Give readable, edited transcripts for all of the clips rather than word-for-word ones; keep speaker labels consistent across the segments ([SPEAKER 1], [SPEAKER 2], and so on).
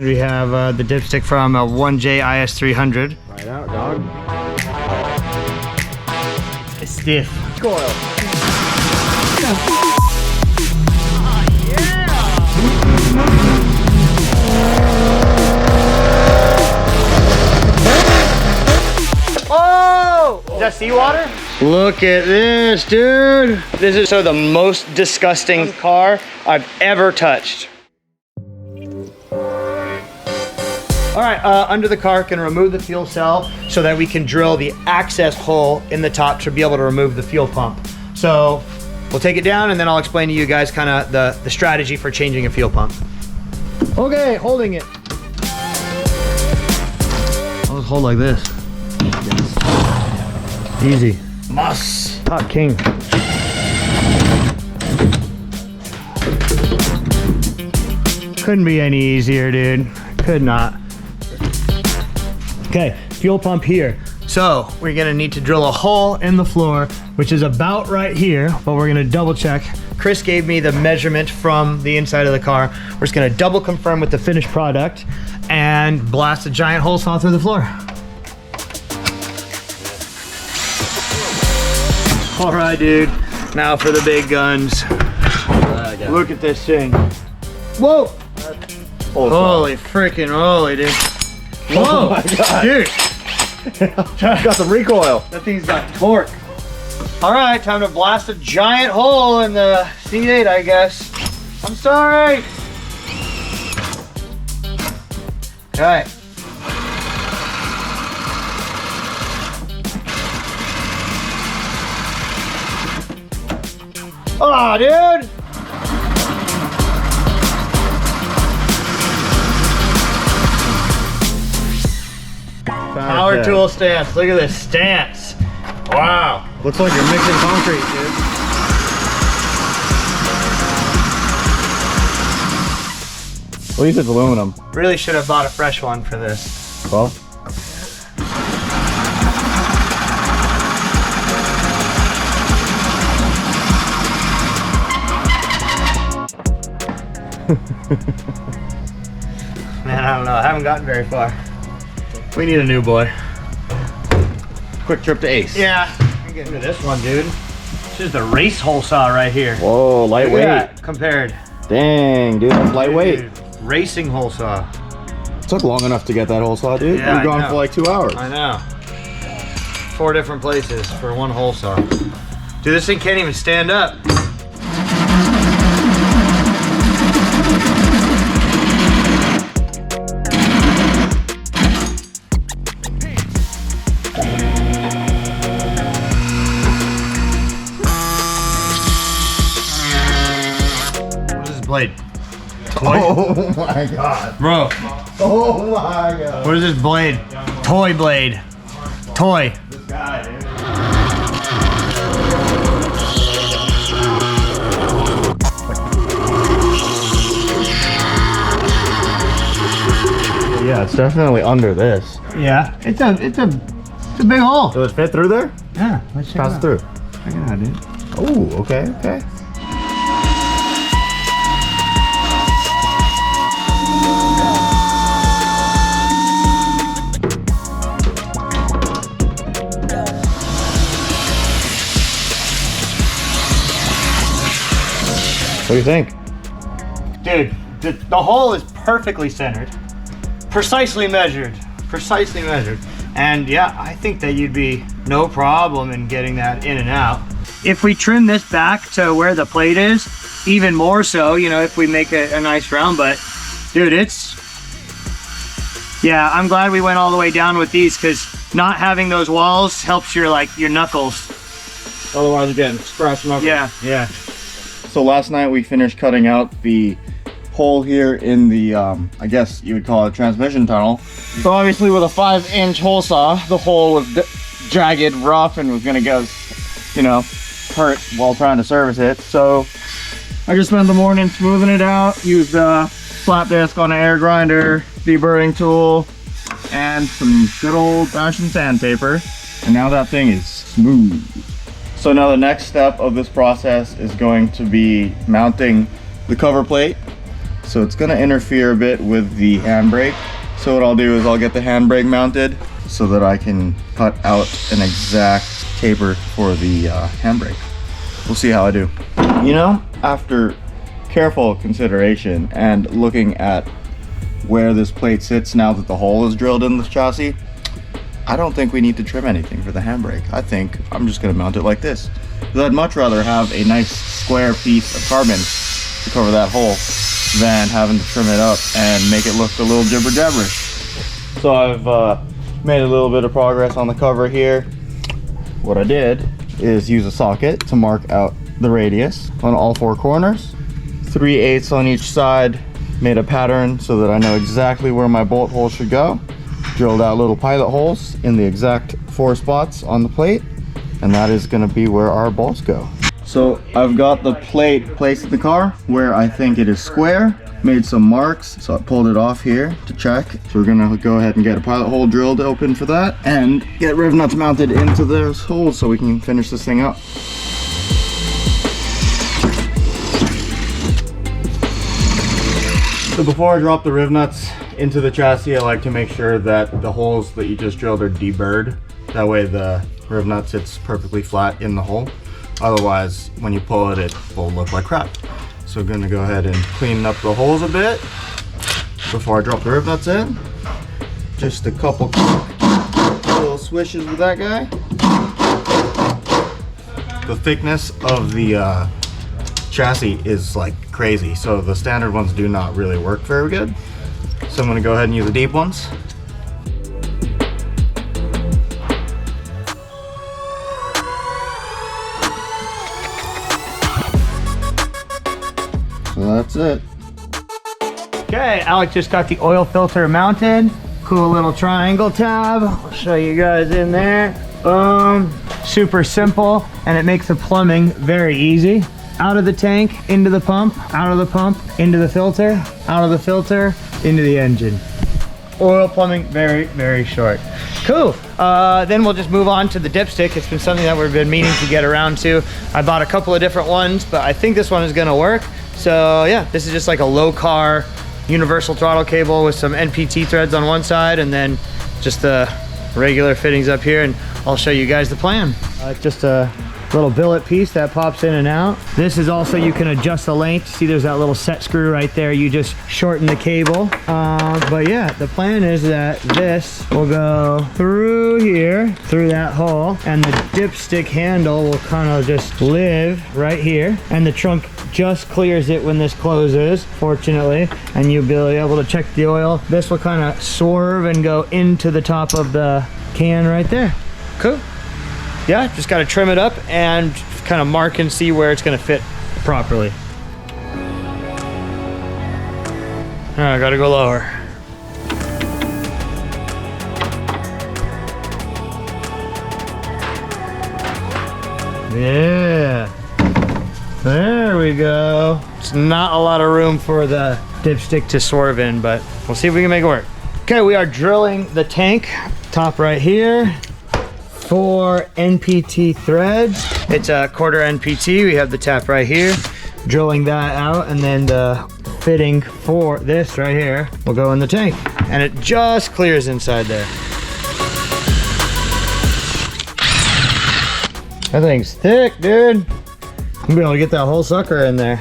[SPEAKER 1] We have the dipstick from a 1J IS300.
[SPEAKER 2] Right out, dog.
[SPEAKER 1] It's stiff.
[SPEAKER 2] Coil.
[SPEAKER 1] Oh! Is that seawater? Look at this, dude. This is the most disgusting car I've ever touched. All right, under the car, can remove the fuel cell so that we can drill the access hole in the top to be able to remove the fuel pump. So we'll take it down and then I'll explain to you guys kind of the strategy for changing a fuel pump. Okay, holding it. I'll just hold like this. Easy. Muss. Top king. Couldn't be any easier, dude. Could not. Okay, fuel pump here. So we're gonna need to drill a hole in the floor, which is about right here, but we're gonna double check. Chris gave me the measurement from the inside of the car. We're just gonna double confirm with the finished product and blast a giant hole saw through the floor. All right, dude. Now for the big guns. Look at this thing. Whoa! Holy freaking holy, dude. Whoa,
[SPEAKER 2] oh my God.
[SPEAKER 1] Dude.
[SPEAKER 2] Got the recoil.
[SPEAKER 1] That thing's got torque. All right, time to blast a giant hole in the C8, I guess. I'm sorry. Okay. Oh, dude. Power tool stance. Look at this stance. Wow.
[SPEAKER 2] Looks like you're mixing concrete, dude. At least it's aluminum.
[SPEAKER 1] Really should have bought a fresh one for this.
[SPEAKER 2] Well.
[SPEAKER 1] Man, I don't know. I haven't gotten very far. We need a new boy.
[SPEAKER 2] Quick trip to Ace.
[SPEAKER 1] Yeah. Look at this one, dude. This is the race hole saw right here.
[SPEAKER 2] Whoa, lightweight.
[SPEAKER 1] Look at that compared.
[SPEAKER 2] Dang, dude, that's lightweight.
[SPEAKER 1] Dude, racing hole saw.
[SPEAKER 2] Took long enough to get that hole saw, dude.
[SPEAKER 1] Yeah,
[SPEAKER 2] We've gone for like 2 hours.
[SPEAKER 1] I know. 4 different places for one hole saw. Dude, this thing can't even stand up. Blade. Toy?
[SPEAKER 2] Oh my God.
[SPEAKER 1] Bro.
[SPEAKER 2] Oh my God.
[SPEAKER 1] What is this blade? Toy blade. Toy.
[SPEAKER 2] This guy, dude. Yeah, it's definitely under this.
[SPEAKER 1] Yeah, it's a big hole.
[SPEAKER 2] Does it fit through there?
[SPEAKER 1] Yeah, let's check
[SPEAKER 2] Pass
[SPEAKER 1] it out.
[SPEAKER 2] through.
[SPEAKER 1] Check it out, dude.
[SPEAKER 2] Oh, okay, okay. What do you think?
[SPEAKER 1] Dude, the hole is perfectly centered, precisely measured. And yeah, I think that you'd be no problem in getting that in and out. If we trim this back to where the plate is, even more so, you know, if we make a nice round, but dude, yeah, I'm glad we went all the way down with these because not having those walls helps your knuckles.
[SPEAKER 2] Otherwise you're getting scratched knuckles.
[SPEAKER 1] Yeah.
[SPEAKER 2] So last night we finished cutting out the hole here in the, I guess you would call it a transmission tunnel. So obviously with a 5-inch hole saw, the hole was jagged, rough, and was gonna go, you know, hurt while trying to service it. So I just spent the morning smoothing it out, used a slap disc on an air grinder, deburring tool, and some good old fashioned sandpaper. And now that thing is smooth. So now the next step of this process is going to be mounting the cover plate. So it's gonna interfere a bit with the handbrake. So what I'll do is I'll get the handbrake mounted so that I can cut out an exact taper for the handbrake. We'll see how I do. You know, after careful consideration and looking at where this plate sits now that the hole is drilled in the chassis, I don't think we need to trim anything for the handbrake. I think I'm just gonna mount it like this. Because I'd much rather have a nice square piece of carbon to cover that hole than having to trim it up and make it look a little jibber jabberish. So I've made a little bit of progress on the cover here. What I did is use a socket to mark out the radius on all 4 corners, 3/8 on each side, made a pattern so that I know exactly where my bolt hole should go, drilled out little pilot holes in the exact 4 spots on the plate, and that is going to be where our bolts go. So I've got the plate placed in the car where I think it is square, made some marks, so I pulled it off here to check. So we're gonna go ahead and get a pilot hole drilled open for that and get rev nuts mounted into those holes so we can finish this thing up. So before I drop the riv nuts into the chassis, I like to make sure that the holes that you just drilled are deburred. That way the riv nut sits perfectly flat in the hole. Otherwise, when you pull it, it will look like crap. So I'm gonna go ahead and clean up the holes a bit before I drop the riv nuts in. Just a couple little swishes with that guy. The thickness of the chassis is like crazy, so the standard ones do not really work very good. So I'm gonna go ahead and use the deep ones. So that's it.
[SPEAKER 1] Okay, Alec just got the oil filter mounted. Cool little triangle tab. I'll show you guys in there. Boom. Super simple, and it makes the plumbing very easy. Out of the tank, into the pump, out of the pump, into the filter, out of the filter, into the engine. Oil plumbing, very, very short. Cool. Then we'll just move on to the dipstick. It's been something that we've been meaning to get around to. I bought a couple of different ones, but I think this one is gonna work. So yeah, this is just like a low car universal throttle cable with some NPT threads on one side and then just the regular fittings up here, and I'll show you guys the plan. Just a little billet piece that pops in and out. This is also, you can adjust the length. See, there's that little set screw right there. You just shorten the cable. But yeah, the plan is that this will go through here, through that hole, and the dipstick handle will kind of just live right here. And the trunk just clears it when this closes, fortunately, and you'll be able to check the oil. This will kind of swerve and go into the top of the can right there. Cool. Yeah, just got to trim it up and kind of mark and see where it's going to fit properly. All right, got to go lower. Yeah, there we go. It's not a lot of room for the dipstick to swerve in, but we'll see if we can make it work. Okay, we are drilling the tank, top right here. 4 NPT threads. It's a 1/4 NPT. We have the tap right here. Drilling that out, and then the fitting for this right here will go in the tank. And it just clears inside there. That thing's thick, dude. I'm gonna be able to get that whole sucker in there.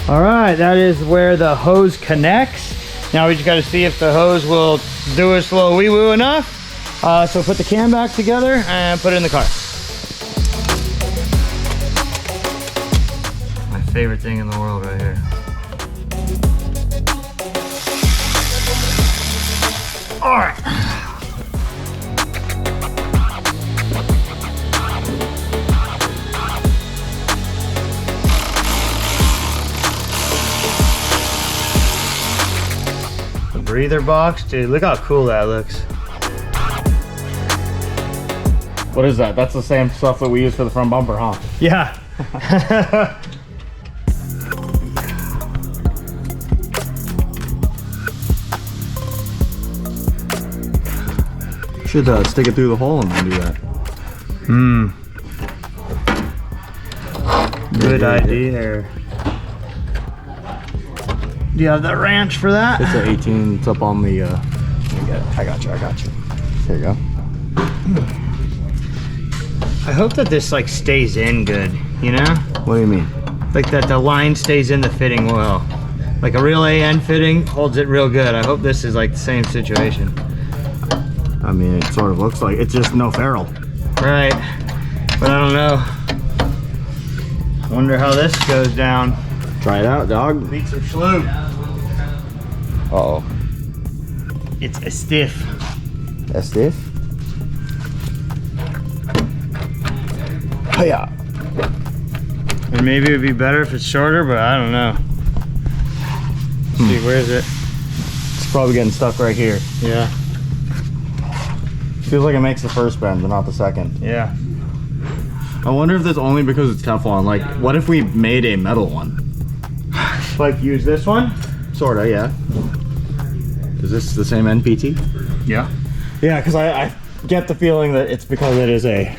[SPEAKER 1] All right, that is where the hose connects. Now we just gotta see if the hose will do its little wee-woo enough. So put the cam back together and put it in the car. My favorite thing in the world right here. All right. The breather box, dude, look how cool that looks.
[SPEAKER 2] What is that? That's the same stuff that we use for the front bumper, huh?
[SPEAKER 1] Yeah.
[SPEAKER 2] Should stick it through the hole and then do that.
[SPEAKER 1] Good idea. Do you have the wrench for that?
[SPEAKER 2] It's an 18. It's up on the. I got you. Here you go.
[SPEAKER 1] I hope that this like stays in good, you know?
[SPEAKER 2] What do you mean?
[SPEAKER 1] Like that the line stays in the fitting well. Like a real AN fitting holds it real good. I hope this is like the same situation.
[SPEAKER 2] I mean, it sort of looks like it's just no ferrule.
[SPEAKER 1] Right, but I don't know. Wonder how this goes down.
[SPEAKER 2] Try it out, dog.
[SPEAKER 1] Need some sloop.
[SPEAKER 2] Uh-oh.
[SPEAKER 1] It's a stiff.
[SPEAKER 2] That's stiff? Hiya.
[SPEAKER 1] And maybe it'd be better if it's shorter, but I don't know. Let's see, where is it?
[SPEAKER 2] It's probably getting stuck right here.
[SPEAKER 1] Yeah.
[SPEAKER 2] Feels like it makes the first bend, but not the second.
[SPEAKER 1] Yeah.
[SPEAKER 2] I wonder if that's only because it's Teflon. Like, what if we made a metal one?
[SPEAKER 1] Like use this one?
[SPEAKER 2] Sorta, yeah. Is this the same NPT?
[SPEAKER 1] Yeah.
[SPEAKER 2] Yeah, because I get the feeling that it's because it is a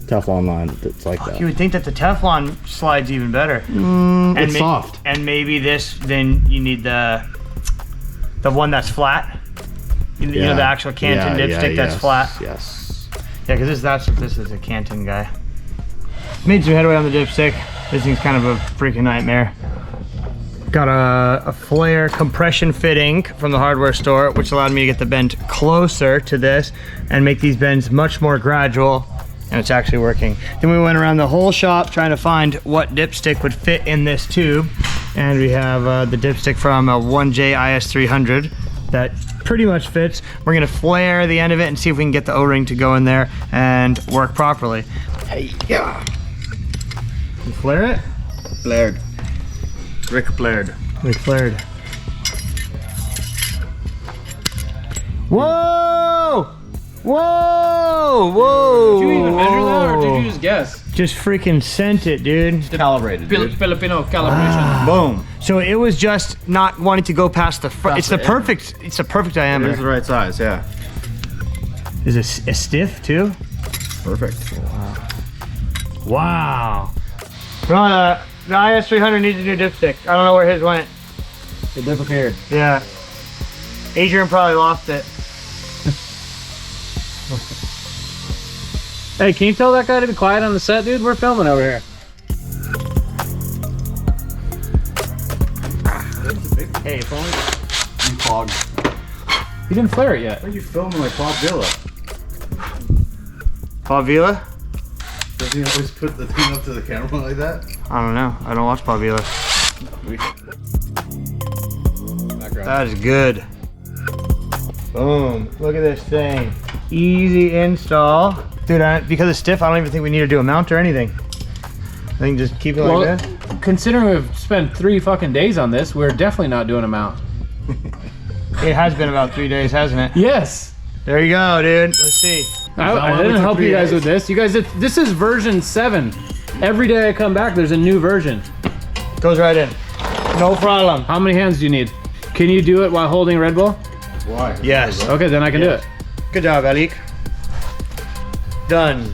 [SPEAKER 2] Teflon line that's like that.
[SPEAKER 1] You would think that the Teflon slides even better.
[SPEAKER 2] It's soft.
[SPEAKER 1] And maybe this, then you need the one that's flat. You know, the actual Canton dipstick that's flat.
[SPEAKER 2] Yes.
[SPEAKER 1] Yeah, because that's what this is, a Canton guy. Made some headway on the dipstick. This thing's kind of a freaking nightmare. Got a flare compression fitting from the hardware store, which allowed me to get the bend closer to this and make these bends much more gradual, and it's actually working. Then we went around the whole shop trying to find what dipstick would fit in this tube, and we have the dipstick from a 1J IS300 that pretty much fits. We're gonna flare the end of it and see if we can get the O-ring to go in there and work properly. Hey, yeah. You flare it?
[SPEAKER 2] Flared. Rick flared.
[SPEAKER 1] Rick flared. Whoa! Whoa! Whoa!
[SPEAKER 3] Did you even measure that, or did you just guess?
[SPEAKER 1] Just freaking sent it, dude.
[SPEAKER 2] Calibrated, dude.
[SPEAKER 3] Filipino calibration.
[SPEAKER 2] Boom.
[SPEAKER 1] So it was just not wanting to go past the front. It's the perfect. It's the perfect
[SPEAKER 2] It is
[SPEAKER 1] diameter.
[SPEAKER 2] the right size, yeah.
[SPEAKER 1] Is it a stiff too?
[SPEAKER 2] Perfect.
[SPEAKER 1] Wow. No, the IS300 needs a new dipstick. I don't know where his went.
[SPEAKER 2] It disappeared.
[SPEAKER 1] Yeah. Adrian probably lost it.
[SPEAKER 3] Hey, can you tell that guy to be quiet on the set, dude? We're filming over here.
[SPEAKER 1] Hey, if only.
[SPEAKER 2] You clogged.
[SPEAKER 3] You didn't flare it yet.
[SPEAKER 2] Why are you filming like Bob Villa?
[SPEAKER 1] Bob Vila?
[SPEAKER 2] Does he always put the thing up to the camera like that?
[SPEAKER 1] I don't know. I don't watch Bob Vila. That is good. Boom. Look at this thing. Easy install. Dude, because it's stiff, I don't even think we need to do a mount or anything. I think just keep it like that.
[SPEAKER 3] Considering we've spent 3 fucking days on this, we're definitely not doing a mount.
[SPEAKER 1] It has been about 3 days, hasn't it?
[SPEAKER 3] Yes.
[SPEAKER 1] There you go, dude. Let's see.
[SPEAKER 3] I didn't help you guys with this. You guys, this is version 7. Every day I come back, there's a new version.
[SPEAKER 1] Goes right in. No problem.
[SPEAKER 3] How many hands do you need? Can you do it while holding Red Bull?
[SPEAKER 2] Why?
[SPEAKER 1] Yes.
[SPEAKER 3] Okay, then I can do it.
[SPEAKER 1] Good job, Alec. Done.